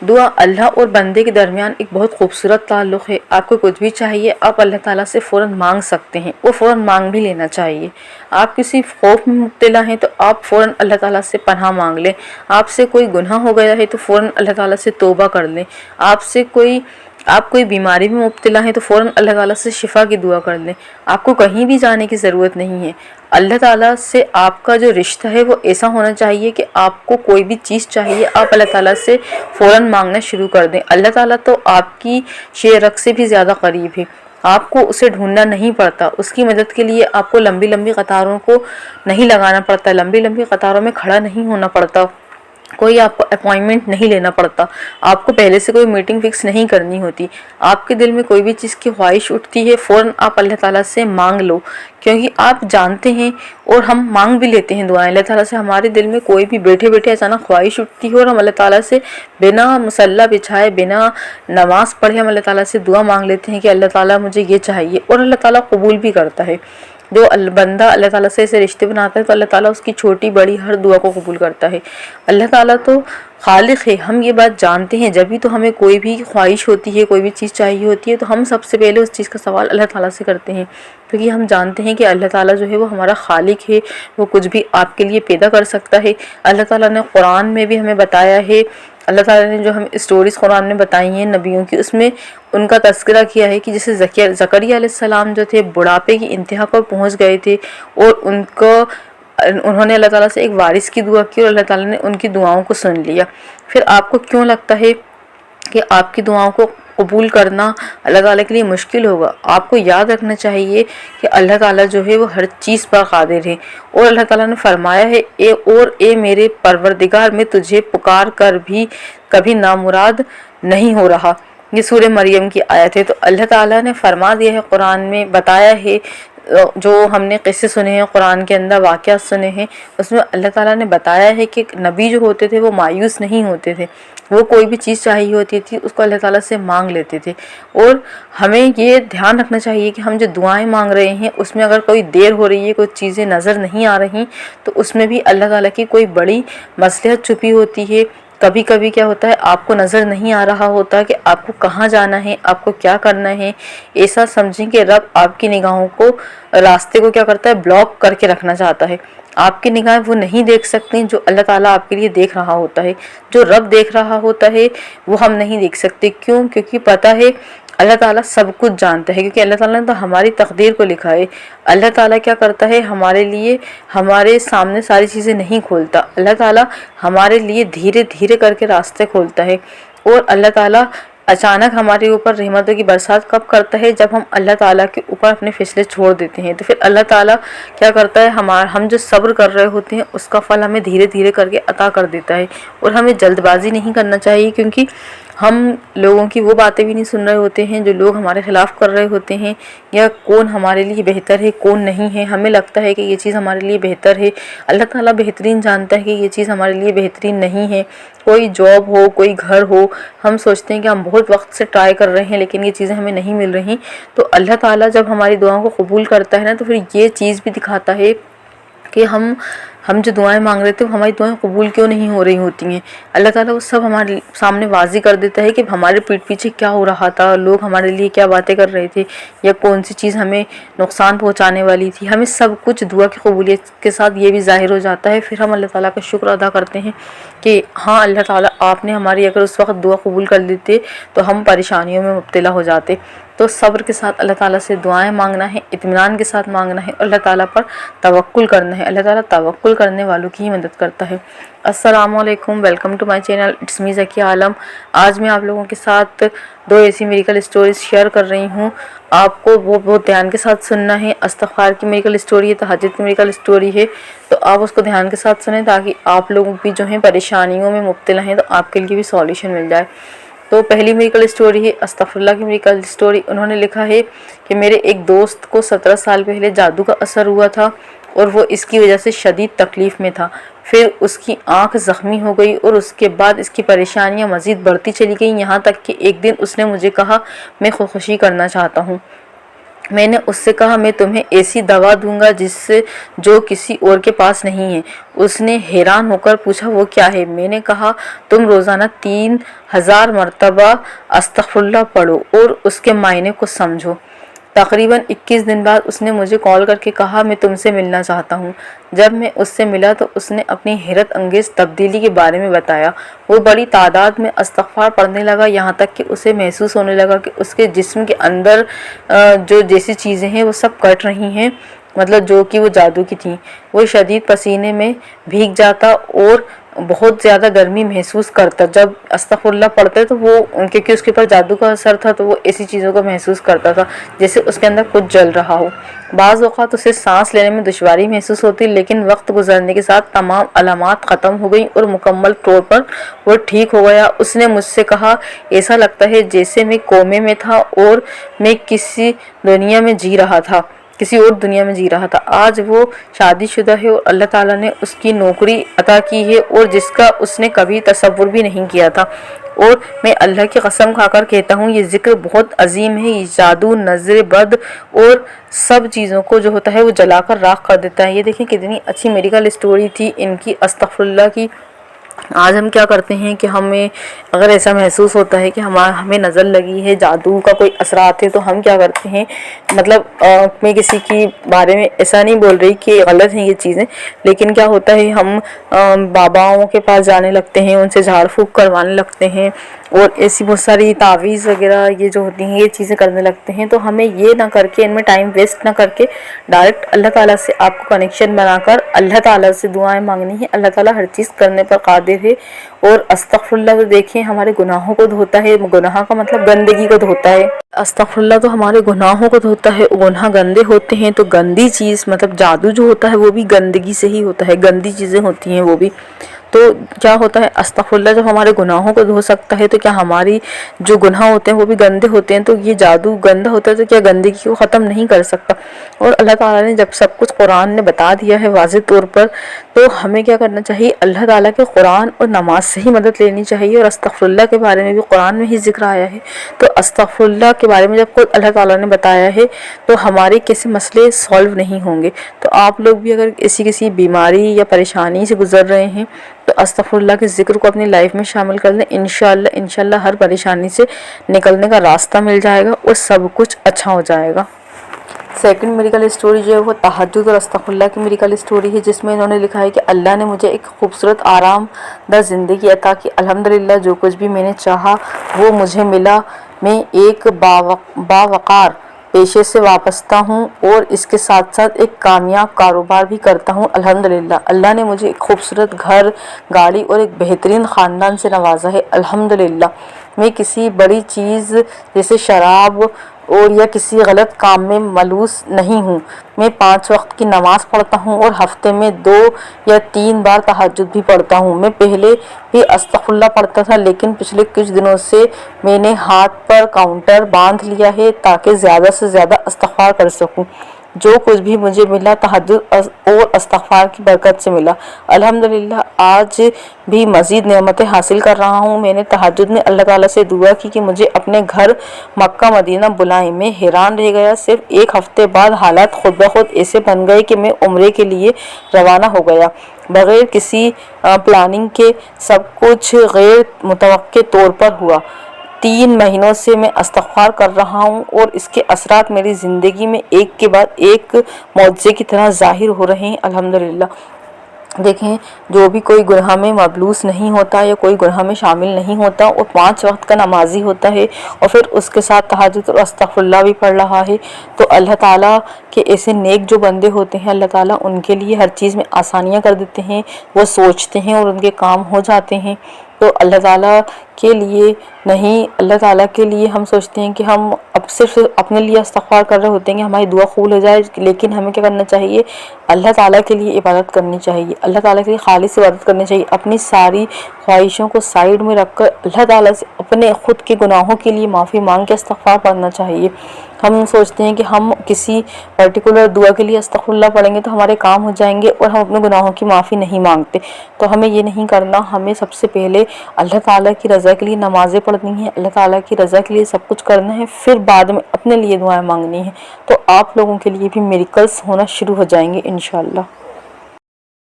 دعا اللہ اور بندے کے درمیان ایک بہت خوبصورت تعلق ہے۔ آپ کو کچھ بھی چاہیے آپ اللہ تعالیٰ سے فوراً مانگ سکتے ہیں، اور فوراً مانگ بھی لینا چاہیے۔ آپ کسی خوف میں مبتلا ہیں تو آپ فوراً اللہ تعالیٰ سے پناہ مانگ لیں۔ آپ سے کوئی گناہ ہو گیا ہے تو فوراً اللہ تعالیٰ سے توبہ کر لیں۔ آپ کوئی بیماری میں مبتلا ہیں تو فوراً اللہ تعالیٰ سے شفا کی دعا کر لیں۔ آپ کو کہیں بھی جانے کی ضرورت نہیں ہے۔ اللہ تعالیٰ سے آپ کا جو رشتہ ہے وہ ایسا ہونا چاہیے کہ آپ کو کوئی بھی چیز چاہیے آپ اللہ تعالیٰ سے فوراً مانگنا شروع کر دیں۔ اللہ تعالیٰ تو آپ کی شیرک سے بھی زیادہ قریب ہے، آپ کو اسے ڈھونڈنا نہیں پڑتا۔ اس کی مدد کے لیے آپ کو لمبی لمبی قطاروں کو نہیں لگانا پڑتا، لمبی لمبی قطاروں میں کھڑا نہیں ہونا پڑتا، کوئی آپ کو اپوائنٹمنٹ نہیں لینا پڑتا، آپ کو پہلے سے کوئی میٹنگ فکس نہیں کرنی ہوتی۔ آپ کے دل میں کوئی بھی چیز کی خواہش اٹھتی ہے فوراً آپ اللہ تعالیٰ سے مانگ لو، کیونکہ آپ جانتے ہیں اور ہم مانگ بھی لیتے ہیں دعائیں اللہ تعالیٰ سے۔ ہمارے دل میں کوئی بھی بیٹھے بیٹھے اچانک خواہش اٹھتی ہے اور ہم اللہ تعالیٰ سے بنا مصلی بچھائے بنا نماز پڑھے ہم اللہ تعالیٰ سے دعا مانگ لیتے ہیں کہ اللہ تعالیٰ مجھے یہ چاہیے، اور اللہ تعالیٰ قبول بھی کرتا ہے۔ جو بندہ اللہ تعالیٰ سے ایسے رشتے بناتا ہے تو اللہ تعالیٰ اس کی چھوٹی بڑی ہر دعا کو قبول کرتا ہے۔ اللہ تعالیٰ تو خالق ہے، ہم یہ بات جانتے ہیں، جبھی تو ہمیں کوئی بھی خواہش ہوتی ہے، کوئی بھی چیز چاہیے ہوتی ہے تو ہم سب سے پہلے اس چیز کا سوال اللہ تعالیٰ سے کرتے ہیں، کیونکہ ہم جانتے ہیں کہ اللہ تعالیٰ جو ہے وہ ہمارا خالق ہے، وہ کچھ بھی آپ کے لیے پیدا کر سکتا ہے۔ اللہ تعالیٰ نے قرآن میں بھی ہمیں بتایا ہے، اللہ تعالیٰ نے جو ہم اسٹوریز قرآن میں بتائی ہیں نبیوں کی، اس میں ان کا تذکرہ کیا ہے کہ جیسے زکریا علیہ السلام جو تھے بڑھاپے کی انتہا پر پہنچ گئے تھے، اور انہوں نے اللہ تعالیٰ سے ایک وارث کی دعا کی اور اللہ تعالیٰ نے ان کی دعاؤں کو سن لیا۔ پھر آپ کو کیوں لگتا ہے کہ آپ کی دعاؤں کو قبول کرنا اللہ تعالیٰ کے لیے مشکل ہوگا؟ آپ کو یاد رکھنا چاہیے کہ اللہ تعالیٰ جو ہے وہ ہر چیز پر قادر ہے، اور اللہ تعالیٰ نے فرمایا ہے اے میرے پروردگار میں تجھے پکار کر بھی کبھی نامراد نہیں ہو رہا۔ یہ سورہ مریم کی آیت ہے۔ تو اللہ تعالیٰ نے فرما دیا ہے، قرآن میں بتایا ہے، جو ہم نے قصے سنے ہیں قرآن کے اندر واقعات سنے ہیں، اس میں اللہ تعالیٰ نے بتایا ہے کہ نبی جو ہوتے تھے وہ مایوس نہیں ہوتے تھے، وہ کوئی بھی چیز چاہیے ہوتی تھی اس کو اللہ تعالیٰ سے مانگ لیتے تھے۔ اور ہمیں یہ دھیان رکھنا چاہیے کہ ہم جو دعائیں مانگ رہے ہیں اس میں اگر کوئی دیر ہو رہی ہے، کوئی چیزیں نظر نہیں آ رہی، تو اس میں بھی اللہ تعالیٰ کی کوئی بڑی مصلحت چھپی ہوتی ہے۔ کبھی کبھی کیا ہوتا ہے آپ کو نظر نہیں آ رہا ہوتا کہ آپ کو کہاں جانا ہے، آپ کو کیا کرنا ہے۔ ایسا سمجھیں کہ رب آپ کی نگاہوں کو، راستے کو کیا کرتا ہے، بلاک کر کے رکھنا چاہتا ہے۔ آپ کی نگاہیں وہ نہیں دیکھ سکتے جو اللہ تعالیٰ آپ کے لیے دیکھ رہا ہوتا ہے، جو رب دیکھ رہا ہوتا ہے وہ ہم نہیں دیکھ سکتے۔ کیوں؟ کیونکہ پتہ ہے اللہ تعالیٰ سب کچھ جانتا ہے، کیونکہ اللہ تعالیٰ نے تو ہماری تقدیر کو لکھا ہے۔ اللہ تعالیٰ کیا کرتا ہے ہمارے لیے، ہمارے سامنے ساری چیزیں نہیں کھولتا، اللہ تعالیٰ ہمارے لیے دھیرے دھیرے کر کے راستے کھولتا ہے۔ اور اللہ تعالیٰ اچانک ہمارے اوپر رحمتوں کی برسات کب کرتا ہے؟ جب ہم اللہ تعالیٰ کے اوپر اپنے فیصلے چھوڑ دیتے ہیں، تو پھر اللہ تعالیٰ کیا کرتا ہے ہم جو صبر کر رہے ہوتے ہیں اس کا پھل ہمیں دھیرے دھیرے کر کے عطا کر دیتا ہے۔ اور ہمیں جلد بازی نہیں کرنا چاہیے، کیونکہ ہم لوگوں کی وہ باتیں بھی نہیں سن رہے ہوتے ہیں جو لوگ ہمارے خلاف کر رہے ہوتے ہیں، یا کون ہمارے لیے بہتر ہے کون نہیں ہے۔ ہمیں لگتا ہے کہ یہ چیز ہمارے لیے بہتر ہے، اللہ تعالیٰ بہترین جانتا ہے کہ یہ چیز ہمارے لیے بہترین نہیں ہے۔ کوئی جاب ہو، کوئی گھر ہو، ہم سوچتے ہیں کہ ہم بہت وقت سے ٹرائی کر رہے ہیں لیکن یہ چیزیں ہمیں نہیں مل رہی، تو اللہ تعالیٰ جب ہماری دعاؤں کو قبول کرتا ہے نا، تو پھر یہ چیز بھی دکھاتا ہے کہ ہم جو دعائیں مانگ رہے تھے وہ ہماری دعائیں قبول کیوں نہیں ہو رہی ہوتی ہیں۔ اللہ تعالیٰ وہ سب ہمارے سامنے واضح کر دیتا ہے کہ ہمارے پیٹھ پیچھے کیا ہو رہا تھا، لوگ ہمارے لیے کیا باتیں کر رہے تھے، یا کون سی چیز ہمیں نقصان پہنچانے والی تھی۔ ہمیں سب کچھ دعا کی قبولیت کے ساتھ یہ بھی ظاہر ہو جاتا ہے، پھر ہم اللہ تعالیٰ کا شکر ادا کرتے ہیں کہ ہاں اللہ تعالیٰ آپ نے ہماری اگر اس وقت دعا قبول کر لیتے تو ہم پریشانیوں میں مبتلا ہو جاتے۔ تو صبر کے ساتھ اللہ تعالیٰ سے دعائیں مانگنا ہے، اطمینان کے ساتھ مانگنا ہے، اللہ تعالیٰ پر توکل کرنا ہے۔ اللہ تعالیٰ توکل کرنے والوں کی ہی مدد کرتا ہے۔ السلام علیکم، welcome to my channel, it's me Zakia Alam. آج میں آپ لوگوں کے ساتھ 2 ایسی میریکل اسٹوریز شیئر کر رہی ہوں، آپ کو وہ بہت دھیان کے ساتھ سننا ہے۔ استغفار کی میریکل اسٹوری ہے، تہجد کی میریکل اسٹوری ہے، تو آپ اس کو دھیان کے ساتھ سنیں تاکہ آپ لوگوں بھی جو ہیں پریشانیوں میں مبتلا ہیں تو آپ کے لیے بھی سولیوشن مل جائے۔ تو پہلی میریکل اسٹوری ہے استغفر اللہ کی میریکل اسٹوری۔ انہوں نے لکھا ہے کہ میرے ایک دوست کو 17 سال پہلے جادو کا اثر ہوا تھا اور وہ اس کی وجہ سے شدید تکلیف میں تھا۔ پھر اس کی آنکھ زخمی ہو گئی اور اس کے بعد اس کی پریشانیاں مزید بڑھتی چلی گئیں، یہاں تک کہ ایک دن اس نے مجھے کہا میں خودکشی کرنا چاہتا ہوں۔ میں نے اس سے کہا میں تمہیں ایسی دوا دوں گا جو کسی اور کے پاس نہیں ہے۔ اس نے حیران ہو کر پوچھا وہ کیا ہے؟ میں نے کہا تم روزانہ 3000 مرتبہ استغفراللہ پڑھو اور اس کے معنی کو سمجھو۔ تقریباً 21 دن بعد اس نے مجھے کال کر کے کہا میں تم سے ملنا چاہتا ہوں۔ جب میں اس سے ملا تو اس نے اپنی حیرت انگیز تبدیلی کے بارے میں بتایا۔ وہ بڑی تعداد میں استغفار پڑھنے لگا، یہاں تک کہ اسے محسوس ہونے لگا کہ اس کے جسم کے اندر جو جیسی چیزیں ہیں وہ سب کٹ رہی ہیں، مطلب جو کہ وہ جادو کی تھیں۔ وہ شدید پسینے میں بھیگ جاتا اور بہت زیادہ گرمی محسوس کرتا۔ جب استغفراللہ پڑھتے تو وہ کیونکہ اس کے اوپر جادو کا اثر تھا تو وہ ایسی چیزوں کو محسوس کرتا تھا جیسے اس کے اندر کچھ جل رہا ہو۔ بعض اوقات اسے سانس لینے میں دشواری محسوس ہوتی، لیکن وقت گزرنے کے ساتھ تمام علامات ختم ہو گئیں اور مکمل طور پر وہ ٹھیک ہو گیا۔ اس نے مجھ سے کہا ایسا لگتا ہے جیسے میں کومے میں تھا اور میں کسی اور دنیا میں جی رہا تھا۔ آج وہ شادی شدہ ہے اور اللہ تعالیٰ نے اس کی نوکری عطا کی ہے اور جس کا اس نے کبھی تصور بھی نہیں کیا تھا۔ اور میں اللہ کی قسم کھا کر کہتا ہوں یہ ذکر بہت عظیم ہے۔ یہ جادو، نظر بد اور سب چیزوں کو جو ہوتا ہے وہ جلا کر راکھ کر دیتا ہے۔ یہ دیکھیں کتنی اچھی میڈیکل اسٹوری تھی ان کی استغفراللہ کی۔ آج ہم کیا کرتے ہیں کہ ہمیں اگر ایسا محسوس ہوتا ہے کہ ہمیں نظر لگی ہے، جادو کا کوئی اثرات ہے، تو ہم کیا کرتے ہیں، مطلب میں کسی کے بارے میں ایسا نہیں بول رہی کہ غلط ہیں یہ چیزیں، لیکن کیا ہوتا ہے ہم باباؤں کے پاس جانے لگتے ہیں، ان سے جھاڑ پھونک کروانے لگتے ہیں اور ایسی بہت ساری تعویذ وغیرہ یہ جو ہوتی ہیں یہ چیزیں کرنے لگتے ہیں۔ تو ہمیں یہ نہ کر کے، ان میں ٹائم ویسٹ نہ کر کے ڈائریکٹ اللہ تعالیٰ سے آپ کو کنیکشن بنا کر اللہ تعالیٰ سے دعائیں مانگنی ہے۔ اللہ تعالیٰ ہر چیز کرنے پر قادر ہے۔ اور استغفراللہ تو دیکھیں ہمارے گناہوں کو دھوتا ہے، گناہ کا مطلب گندگی کو دھوتا ہے۔ استغفراللہ تو ہمارے گناہوں کو دھوتا ہے، گناہ گندے ہوتے ہیں تو گندی چیز مطلب جادو جو ہوتا ہے وہ بھی گندگی سے ہی ہوتا ہے، گندی چیزیں ہوتی ہیں وہ بھی۔ تو کیا ہوتا ہے استغفراللہ جب ہمارے گناہوں کو دھو سکتا ہے تو کیا ہماری جو گناہ ہوتے ہیں وہ بھی گندے ہوتے ہیں؟ تو یہ جادو گندا ہوتا ہے تو کیا گندگی کو ختم نہیں کر سکتا؟ اور اللہ تعالیٰ نے جب سب کچھ قرآن نے بتا دیا ہے واضح طور پر، تو ہمیں کیا کرنا چاہیے؟ اللہ تعالیٰ کے قرآن اور نماز سے ہی مدد لینی چاہیے۔ اور استغفراللہ کے بارے میں بھی قرآن میں ہی ذکر آیا ہے، تو استغفراللہ کے بارے میں جب خود اللہ تعالیٰ نے بتایا ہے تو ہمارے کیسے مسئلے سالو نہیں ہوں گے؟ تو آپ لوگ بھی اگر کسی بیماری یا پریشانی سے گزر رہے ہیں تو استغفراللہ کے ذکر کو اپنی لائف میں شامل کر لیں، انشاءاللہ ہر پریشانی سے نکلنے کا راستہ مل جائے گا اور سب کچھ اچھا ہو جائے گا۔ سیکنڈ میڈیکل اسٹوری جو ہے وہ تہجد اور استغفراللہ کی میڈیکل اسٹوری ہے، جس میں انہوں نے لکھا ہے کہ اللہ نے مجھے ایک خوبصورت آرام دہ زندگی عطا کی۔ الحمدللہ جو کچھ بھی میں نے چاہا وہ مجھے ملا۔ میں ایک باوقار پیشے سے وابستہ ہوں اور اس کے ساتھ ساتھ ایک کامیاب کاروبار بھی کرتا ہوں۔ الحمدللہ اللہ نے مجھے ایک خوبصورت گھر، گاڑی اور ایک بہترین خاندان سے نوازا ہے۔ الحمدللہ میں کسی بڑی چیز جیسے شراب اور یا کسی غلط کام میں ملوث نہیں ہوں۔ میں 5 وقت کی نماز پڑھتا ہوں اور ہفتے میں 2 یا 3 بار تہجد بھی پڑھتا ہوں۔ میں پہلے بھی استغفراللہ پڑھتا تھا، لیکن پچھلے کچھ دنوں سے میں نے ہاتھ پر کاؤنٹر باندھ لیا ہے تاکہ زیادہ سے زیادہ استغفار کر سکوں۔ جو کچھ بھی مجھے ملا تہجد اور استغفار کی برکت سے ملا۔ الحمدللہ آج بھی مزید نعمتیں حاصل کر رہا ہوں۔ میں نے تہجد میں اللہ تعالیٰ سے دعا کی کہ مجھے اپنے گھر مکہ مدینہ بلائیں۔ میں حیران رہ گیا، صرف 1 ہفتے بعد حالات خود بخود ایسے بن گئے کہ میں عمرے کے لیے روانہ ہو گیا، بغیر کسی پلاننگ کے۔ سب کچھ غیر متوقع طور پر ہوا۔ 3 مہینوں سے میں استغفار کر رہا ہوں اور اس کے اثرات میری زندگی میں ایک کے بعد ایک معجزے کی طرح ظاہر ہو رہے ہیں۔ الحمدللہ دیکھیں جو بھی کوئی گناہ میں ملوث نہیں ہوتا یا کوئی گناہ میں شامل نہیں ہوتا اور 5 وقت کا نمازی ہوتا ہے اور پھر اس کے ساتھ تہجد اور استغفراللہ بھی پڑھ رہا ہے، تو اللہ تعالیٰ کے ایسے نیک جو بندے ہوتے ہیں اللہ تعالیٰ ان کے لیے ہر چیز میں آسانیاں کر دیتے ہیں۔ وہ سوچتے ہیں اور ان کے کام ہو جاتے ہیں۔ تو اللہ تعالیٰ کے لیے نہیں، اللہ تعالیٰ کے لیے ہم سوچتے ہیں کہ ہم اب صرف اپنے لیے استغفار کر رہے ہوتے ہیں کہ ہماری دعا قبول ہو جائے، لیکن ہمیں کیا کرنا چاہیے؟ اللہ تعالیٰ کے لیے عبادت کرنی چاہیے، اللہ تعالیٰ کے لیے خالص عبادت کرنی چاہیے۔ اپنی ساری خواہشوں کو سائیڈ میں رکھ کر اللہ تعالیٰ سے اپنے خود کے گناہوں کے لیے معافی مانگ کے استغفار پڑھنا چاہیے۔ ہم سوچتے ہیں کہ ہم کسی پرٹیکولر دعا کے لیے استغفراللہ پڑھیں گے تو ہمارے کام ہو جائیں گے اور ہم اپنے گناہوں کی معافی نہیں مانگتے، تو ہمیں یہ نہیں کرنا۔ ہمیں سب سے پہلے اللہ تعالیٰ کی رضا رضا کے لیے نمازیں پڑھنی ہیں، اللہ تعالیٰ کی رضا کے لیے سب کچھ کرنا ہے، پھر بعد میں اپنے لیے دعائیں مانگنی ہیں، تو آپ لوگوں کے لیے بھی میریکلز ہونا شروع ہو جائیں گے انشاءاللہ۔